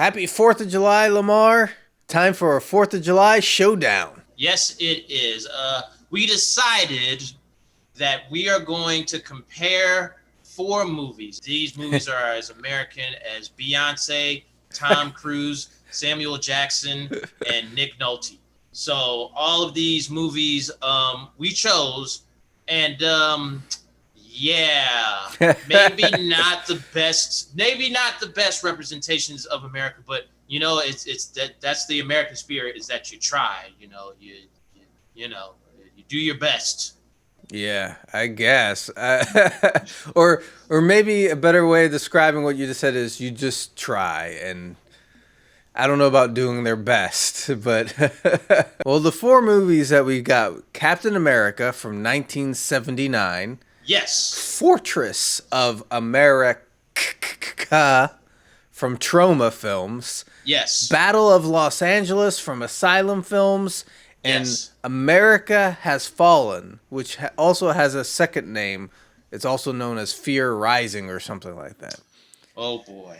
Happy 4th of July, Lamar. Time for a 4th of July showdown. Yes, it is. We decided that we are going to compare four movies. These movies are as American as Beyonce, Tom Cruise, Samuel Jackson, and Nick Nolte. So all of these movies we chose, and yeah, maybe not the best representations of America, but that's the American spirit, is that you try, you do your best. Yeah, I guess. Or maybe a better way of describing what you just said is you just try, and I don't know about doing their best, but well, the four movies that we got: Captain America from 1979, Yes. Fortress of Amerikkka from Trauma Films, Yes. Battle of Los Angeles from Asylum Films, and Yes. America Has Fallen, which also has a second name. It's also known as Fear Rising or something like that. Oh boy.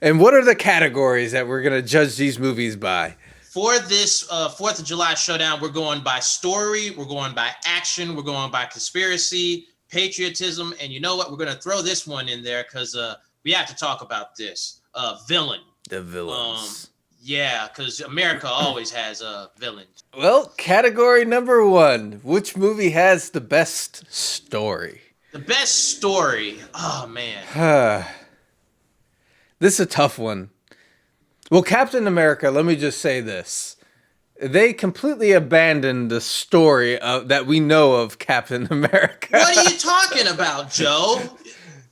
And what are the categories that we're going to judge these movies by? For this 4th of July showdown, we're going by story, we're going by action, we're going by conspiracy, patriotism, and you know what? We're going to throw this one in there because we have to talk about this. Villain. The villains. Yeah, because America always has villains. Well, category number one. Which movie has the best story? The best story. Oh, man. This is a tough one. Well, Captain America, let me just say this. They completely abandoned the story that we know of Captain America. What are you talking about, Joe?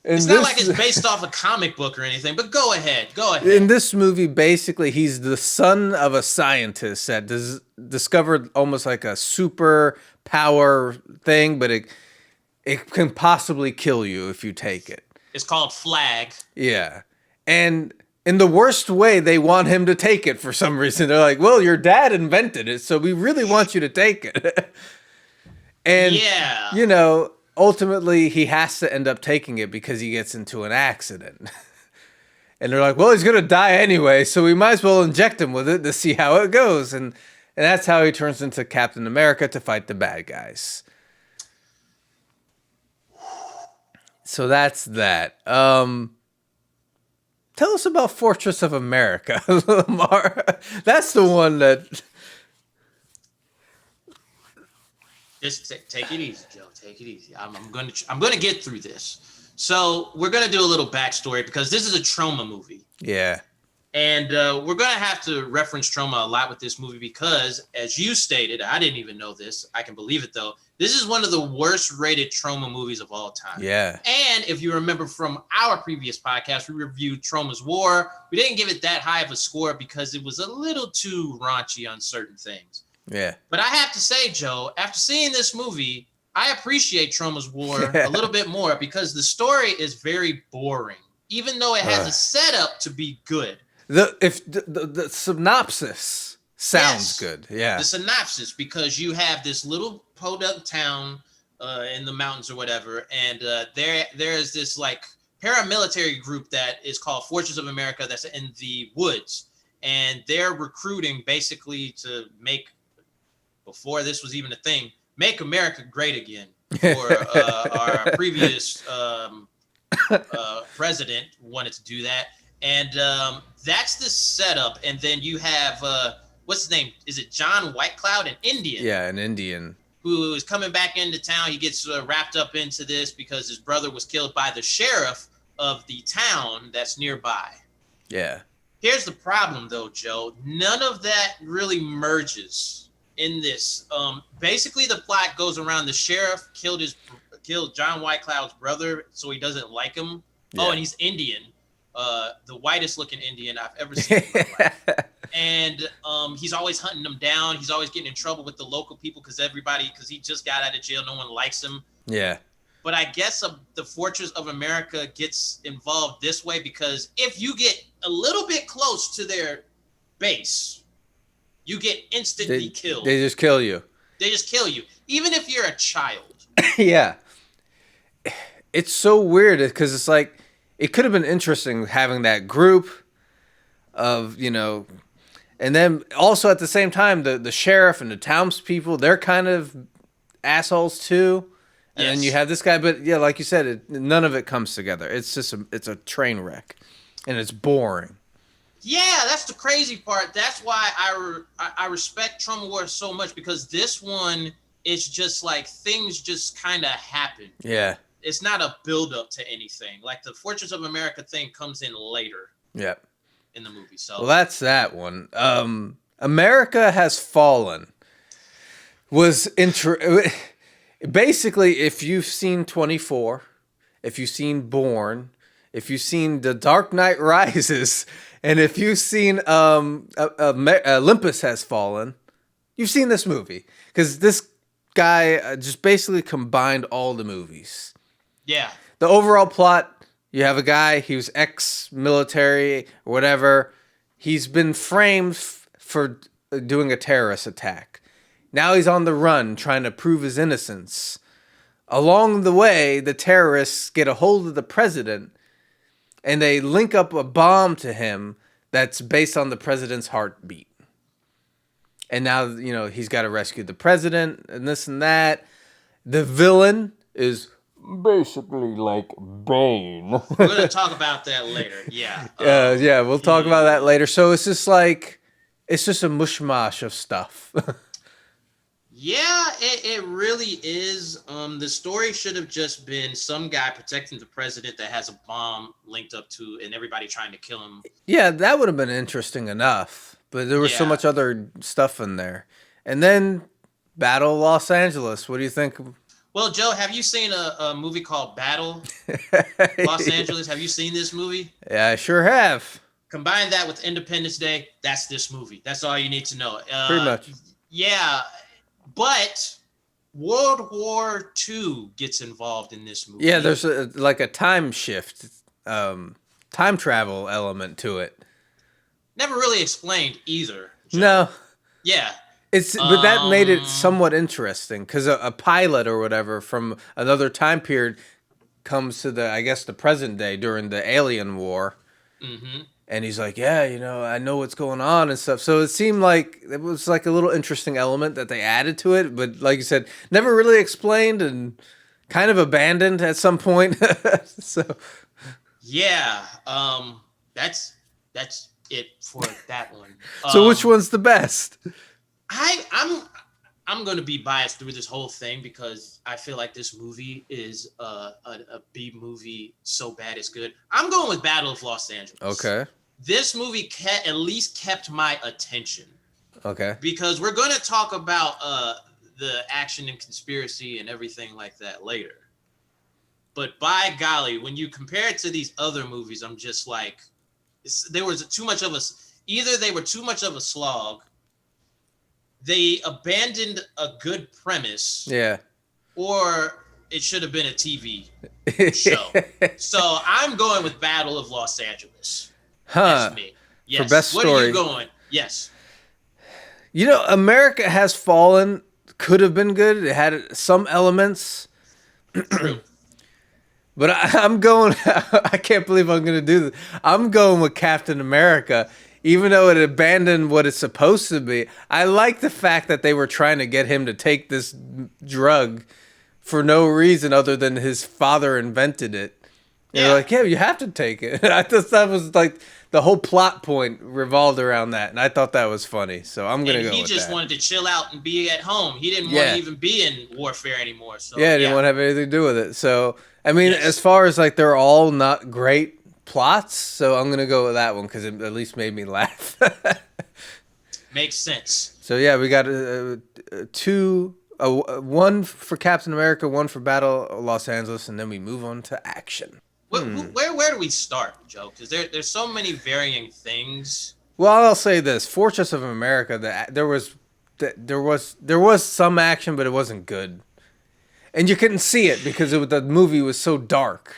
It's not like it's based off a comic book or anything, but go ahead. In this movie, basically, he's the son of a scientist that discovered almost like a super power thing, but it can possibly kill you if you take it. It's called Flag. Yeah. And in the worst way, they want him to take it for some reason. They're like, well, your dad invented it, so we really want you to take it. And, yeah. Ultimately, he has to end up taking it because he gets into an accident. And they're like, well, he's going to die anyway, so we might as well inject him with it to see how it goes. And that's how he turns into Captain America to fight the bad guys. So that's that. Tell us about Fortress of America, Lamar. That's the one that... Just take it easy, Joe. Take it easy. I'm gonna get through this. So we're gonna do a little backstory because this is a trauma movie. Yeah. And we're gonna have to reference trauma a lot with this movie because, as you stated, I didn't even know this. I can believe it though. This is one of the worst rated trauma movies of all time. Yeah. And if you remember from our previous podcast, we reviewed Trauma's War. We didn't give it that high of a score because it was a little too raunchy on certain things. Yeah. But I have to say, Joe, after seeing this movie, I appreciate Trauma's War a little bit more because the story is very boring, even though it has a setup to be good. The synopsis sounds good. Yeah. The synopsis, because you have this little podunk town in the mountains or whatever, and there is this like paramilitary group that is called Fortress of America that's in the woods, and they're recruiting basically to make, before this was even a thing, make America great again. For our previous president wanted to do that. And that's the setup. And then you have, what's his name? Is it John Whitecloud, an Indian? Yeah, an Indian. Who is coming back into town. He gets wrapped up into this because his brother was killed by the sheriff of the town that's nearby. Yeah. Here's the problem, though, Joe. None of that really merges in this. Basically, the plot goes around the sheriff killed John Whitecloud's brother, so he doesn't like him. Yeah. Oh, and he's Indian. The whitest looking Indian I've ever seen in my life. And he's always hunting them down. He's always getting in trouble with the local people because he just got out of jail. No one likes him. Yeah. But I guess the Fortress of America gets involved this way because if you get a little bit close to their base, you get instantly killed. They just kill you. They just kill you. Even if you're a child. Yeah. it's so weird because it's like it could have been interesting having that group of and then also at the same time the sheriff and the townspeople, they're kind of assholes too. And then you Yes. have this guy, but yeah, like you said, none of it comes together. It's just it's a train wreck, and it's boring. Yeah, that's the crazy part. That's why I respect Trauma Wars so much, because this one is just like things just kind of happen. Yeah. It's not a build up to anything. Like the Fortress of America thing comes in later Yeah. in the movie. So Well, that's that one. America Has Fallen was basically, if you've seen 24, if you've seen Born, if you've seen The Dark Knight Rises, and if you've seen Olympus Has Fallen, you've seen this movie. Because this guy just basically combined all the movies. yeah, The overall plot, you have a guy, he was ex-military or whatever. He's been framed for doing a terrorist attack. Now he's on the run trying to prove his innocence. Along the way, the terrorists get a hold of the president and they link up a bomb to him that's based on the president's heartbeat. And now, he's got to rescue the president and this and that. The villain is basically like Bane. we're gonna talk about that later. Yeah, Yeah, we'll talk about that later. So it's just a mushmash of stuff. yeah, it really is. The story should have just been some guy protecting the president that has a bomb linked up to, and everybody trying to kill him. Yeah, that would have been interesting enough, but there was so Yeah. much other stuff in there. And then Battle of Los Angeles. What do you think? Well, Joe, have you seen a movie called Battle Los Angeles? Have you seen this movie? Yeah, I sure have. Combine that with Independence Day, that's this movie. That's all you need to know. Pretty much. Yeah, but World War II gets involved in this movie. Yeah, there's a time shift, time travel element to it. Never really explained either. Joe. No, Yeah. but that made it somewhat interesting because a pilot or whatever from another time period comes to the present day during the Alien War, Mm-hmm. and he's like, yeah, I know what's going on and stuff. So it seemed like it was like a little interesting element that they added to it, but like you said, never really explained and kind of abandoned at some point. So Yeah. That's it for that one. which one's the best? I'm going to be biased through this whole thing because I feel like this movie is a B movie so bad it's good. I'm going with Battle of Los Angeles. Okay. This movie at least kept my attention Okay. because we're going to talk about the action and conspiracy and everything like that later. But by golly, when you compare it to these other movies, I'm just like, there was too much of either they were too much of a slog, they abandoned a good premise, Yeah. or it should have been a TV show. So I'm going with Battle of Los Angeles. Huh. That's me. Yes. For best what are story. you going? Yes. America Has Fallen could have been good. It had some elements. True. But I'm going, I can't believe I'm going to do this. I'm going with Captain America. Even though it abandoned what it's supposed to be, I like the fact that they were trying to get him to take this drug for no reason other than his father invented it. They're like, yeah, you have to take it. I thought that was like the whole plot point revolved around that, and I thought that was funny. So I'm gonna go with that. He just wanted to chill out and be at home. He didn't want to even be in warfare anymore. So yeah, didn't want to have anything to do with it. So I mean, as far as like they're all not great plots, so I'm gonna go with that one because it at least made me laugh. Makes sense. So yeah, we got one for Captain America, one for Battle of Los Angeles, and then we move on to action. Where do we start, Joe? Because there's so many varying things. Well, I'll say this: Fortress of America. There was some action, but it wasn't good, and you couldn't see it because the movie was so dark.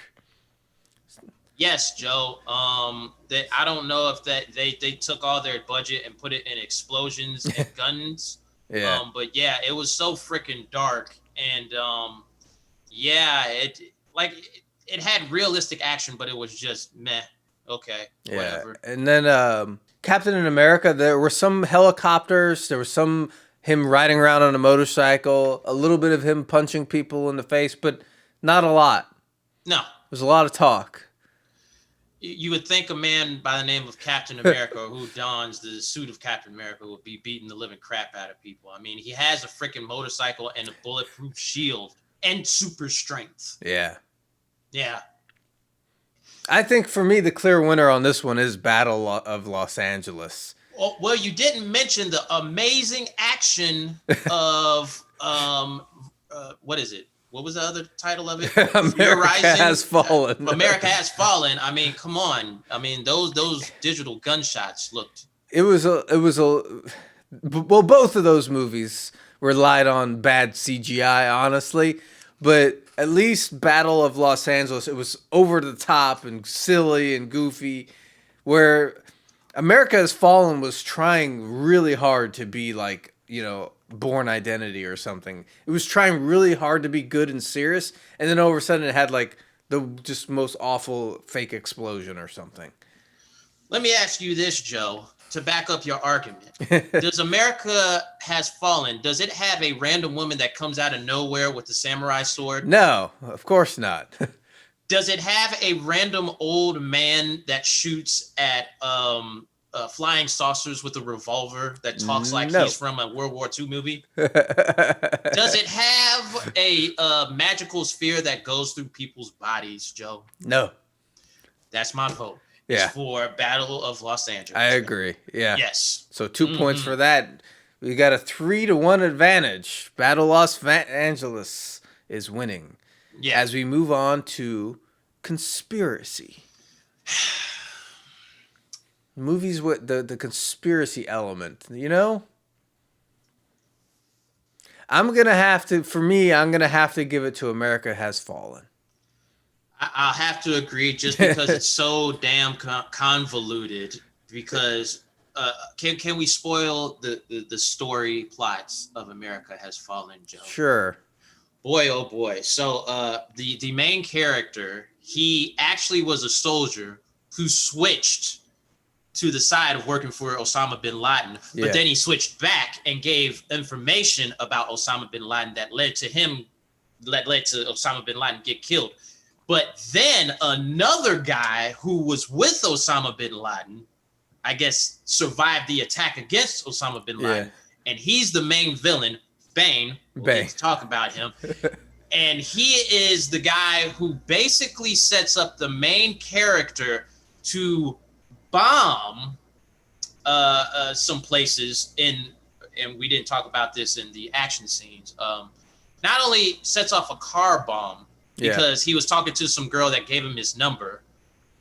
Yes, Joe. I don't know if they took all their budget and put it in explosions and guns. Yeah. But yeah, it was so freaking dark, and yeah, it had realistic action, but it was just meh. Okay, Yeah. whatever. And then Captain America, there were some helicopters, there was some him riding around on a motorcycle, a little bit of him punching people in the face, but not a lot. No, There's a lot of talk. you would think a man by the name of Captain America, who dons the suit of Captain America, would be beating the living crap out of people. I mean, he has a freaking motorcycle and a bulletproof shield and super strength. Yeah. Yeah. I think for me, the clear winner on this one is Battle of Los Angeles. Oh, well, you didn't mention the amazing action of what is it? What was the other title of it? America Has Fallen. America Has Fallen. I mean, come on. I mean, those digital gunshots looked. Well, both of those movies relied on bad CGI, honestly, but at least Battle of Los Angeles, it was over the top and silly and goofy, where America Has Fallen was trying really hard to be like, Born Identity or something. It was trying really hard to be good and serious, and then all of a sudden it had like the just most awful fake explosion or something. Let me ask you this, Joe, to back up your argument. Does America Has Fallen, does it have a random woman that comes out of nowhere with the samurai sword? No, of course not. Does it have a random old man that shoots at flying saucers with a revolver that talks like he's from a World War II movie? Does it have a magical sphere that goes through people's bodies, Joe? No. That's my vote. Yeah. It's for Battle of Los Angeles. I agree. Yeah. Yes. So 2 points for that. We got a 3-1 advantage. Battle Los Angeles is winning. Yeah. As we move on to conspiracy. Movies with the conspiracy element, I'm going to have to give it to America Has Fallen. I'll have to agree just because it's so damn convoluted. Because can we spoil the story plots of America Has Fallen, Joe? Sure. Boy, oh boy. So the main character, he actually was a soldier who switched to the side of working for Osama bin Laden, but then he switched back and gave information about Osama bin Laden that led to Osama bin Laden get killed. But then another guy who was with Osama bin Laden, I guess, survived the attack against Osama bin Laden, and he's the main villain, Bane. We'll get to talk about him. And he is the guy who basically sets up the main character to bomb some places and we didn't talk about this in the action scenes. Not only sets off a car bomb because he was talking to some girl that gave him his number,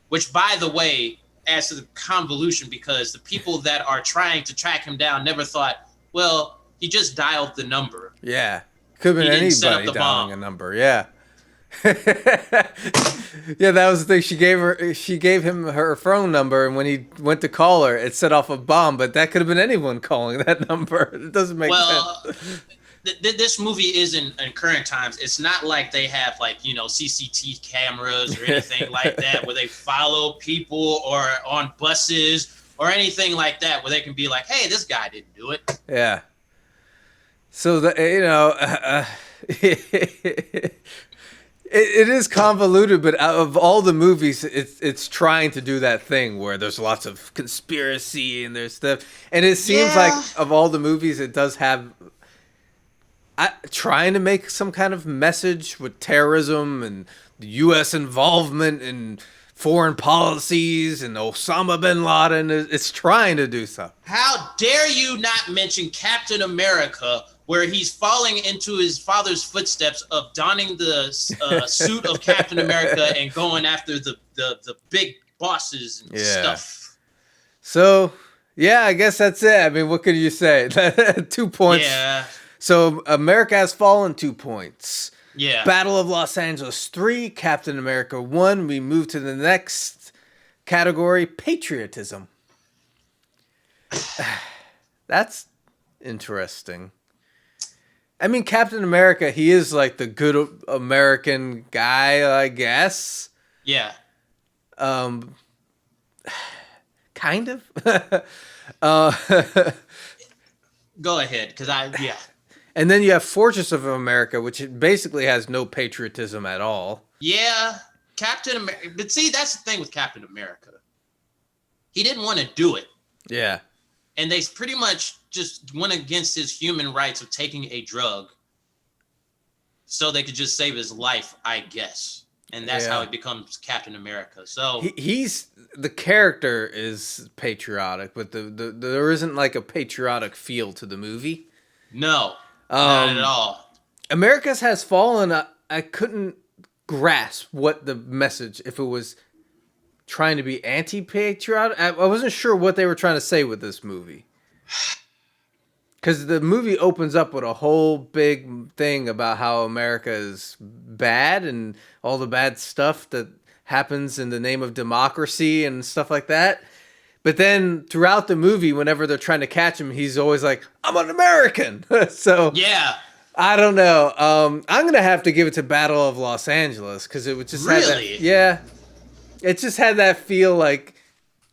which, by the way, adds to the convolution because the people that are trying to track him down never thought, well, he just dialed the number. Yeah. Could have been anybody dialing a number. Yeah. Yeah, that was the thing. She gave him her phone number, and when he went to call her, it set off a bomb. But that could have been anyone calling that number. It doesn't make sense. This movie is in current times. It's not like they have CCTV cameras or anything like that where they follow people or on buses or anything like that where they can be like, hey, this guy didn't do it. Yeah. So It is convoluted, but out of all the movies, it's trying to do that thing where there's lots of conspiracy and there's stuff. And it seems like of all the movies, it does have trying to make some kind of message with terrorism and the U.S. involvement in foreign policies and Osama bin Laden. It's trying to do something. How dare you not mention Captain America, where he's falling into his father's footsteps of donning the suit of Captain America and going after the big bosses and stuff. So, yeah, I guess that's it. I mean, what could you say? 2 points. Yeah. So, America Has Fallen, 2 points. Yeah. Battle of Los Angeles, 3. Captain America, 1. We move to the next category, patriotism. That's interesting. I mean, Captain America, he is like the good American guy, I guess. Yeah. Um, kind of. uh, Go ahead, because yeah. and then you have Fortress of America, which basically has no patriotism at all. Yeah, Captain America. But see, that's the thing with Captain America. He didn't want to do it. Yeah. And they pretty much just went against his human rights of taking a drug so they could just save his life, I guess. And that's how he becomes Captain America. So he's the character is patriotic, but there isn't like a patriotic feel to the movie. No, not at all. America's Has Fallen. I couldn't grasp what the message, if it was trying to be anti-patriotic. I wasn't sure what they were trying to say with this movie. Because the movie opens up with a whole big thing about how America is bad and all the bad stuff that happens in the name of democracy and stuff like that. But then throughout the movie, whenever they're trying to catch him, he's always like, I'm an American. So yeah, I don't know. I'm going to have to give it to Battle of Los Angeles because it would just really? It just had that feel like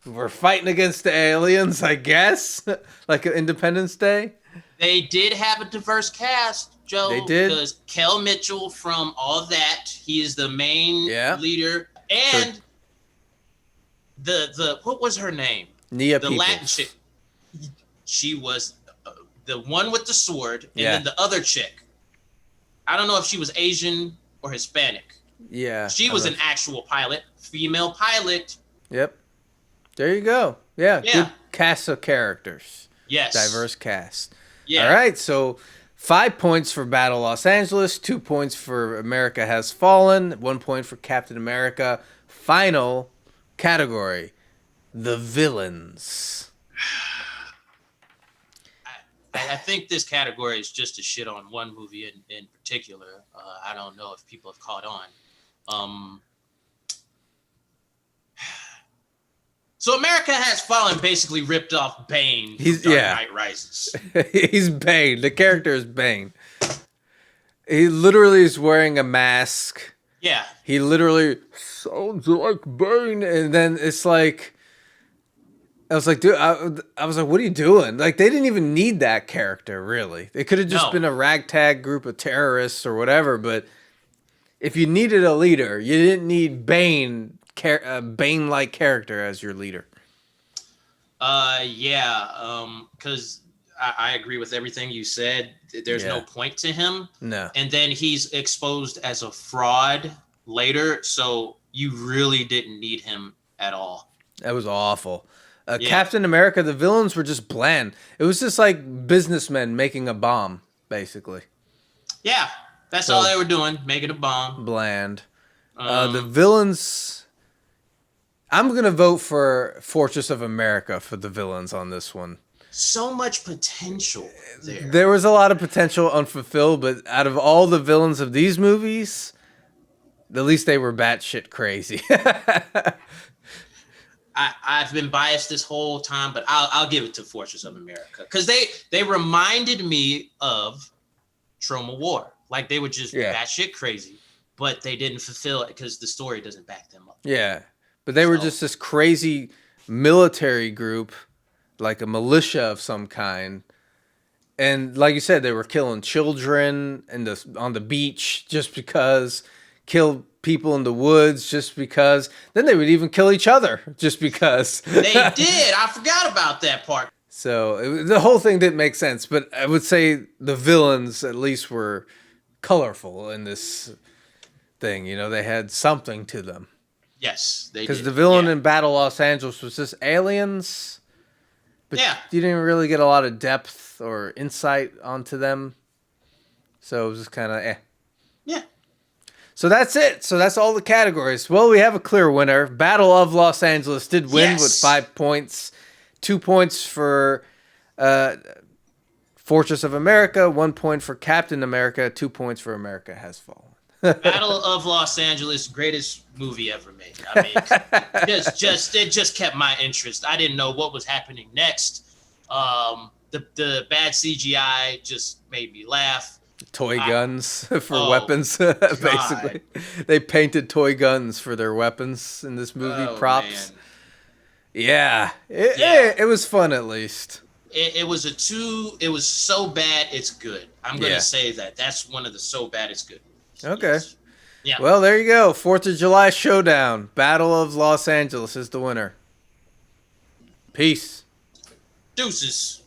we're fighting against the aliens, I guess, like Independence Day. They did have a diverse cast, Joe. They did. Because Kel Mitchell from All That, he is the main leader. And the what was her name? Nia the Peoples. Latin chick. She was the one with the sword, and then the other chick. I don't know if she was Asian or Hispanic. Yeah. She was an actual pilot, female pilot. Yep. There you go. Yeah. Good cast of characters. Yes. Diverse cast. Yeah. All right. So 5 points for Battle Los Angeles, 2 points for America Has Fallen, 1 point for Captain America. Final category, the villains. I think this category is just a shit on one movie in particular. I don't know if people have caught on. So America Has Fallen basically ripped off Bane from Dark Knight Rises. He's Bane. The character is Bane. He literally is wearing a mask. Yeah. He literally sounds like Bane. And then it's like, I was like, dude, I was like, what are you doing? Like, they didn't even need that character, really. They could have just been a ragtag group of terrorists or whatever. But if you needed a leader, you didn't need Bane, Bane-like character as your leader. Because I agree with everything you said. There's no point to him. No. And then he's exposed as a fraud later, so you really didn't need him at all. That was awful. Captain America, the villains were just bland. It was just like businessmen making a bomb, basically. Yeah, that's all they were doing, making a bomb. Bland. The villains... I'm going to vote for Fortress of America for the villains on this one. So much potential there. There was a lot of potential unfulfilled, but out of all the villains of these movies, at least they were batshit crazy. I've been biased this whole time, but I'll give it to Fortress of America because they reminded me of Trauma War. Like they were just batshit crazy, but they didn't fulfill it because the story doesn't back them up. Yeah, but they were just this crazy military group, like a militia of some kind. And like you said, they were killing children on the beach just because, kill people in the woods just because. Then they would even kill each other just because. They did. I forgot about that part. So the whole thing didn't make sense. But I would say the villains at least were colorful in this thing. You know, they had something to them. Yes, they did. Because the villain in Battle Los Angeles was just aliens. But you didn't really get a lot of depth or insight onto them. So it was just kind of Yeah. So that's it. So that's all the categories. Well, we have a clear winner. Battle of Los Angeles did win with 5 points. 2 points for Fortress of America. 1 point for Captain America. 2 points for America Has Fallen. Battle of Los Angeles, greatest movie ever made. I mean, it just kept my interest. I didn't know what was happening next. The bad CGI just made me laugh. Toy I, guns for oh weapons, God. basically. They painted toy guns for their weapons in this movie, Oh props. man. Yeah, Yeah. it was fun at least. It was a two. It was so bad it's good. I'm gonna Yeah. say that. That's one of the so bad it's good. Okay. Yes. Yeah. Well, there you go. 4th of July Showdown. Battle of Los Angeles is the winner. Peace. Deuces.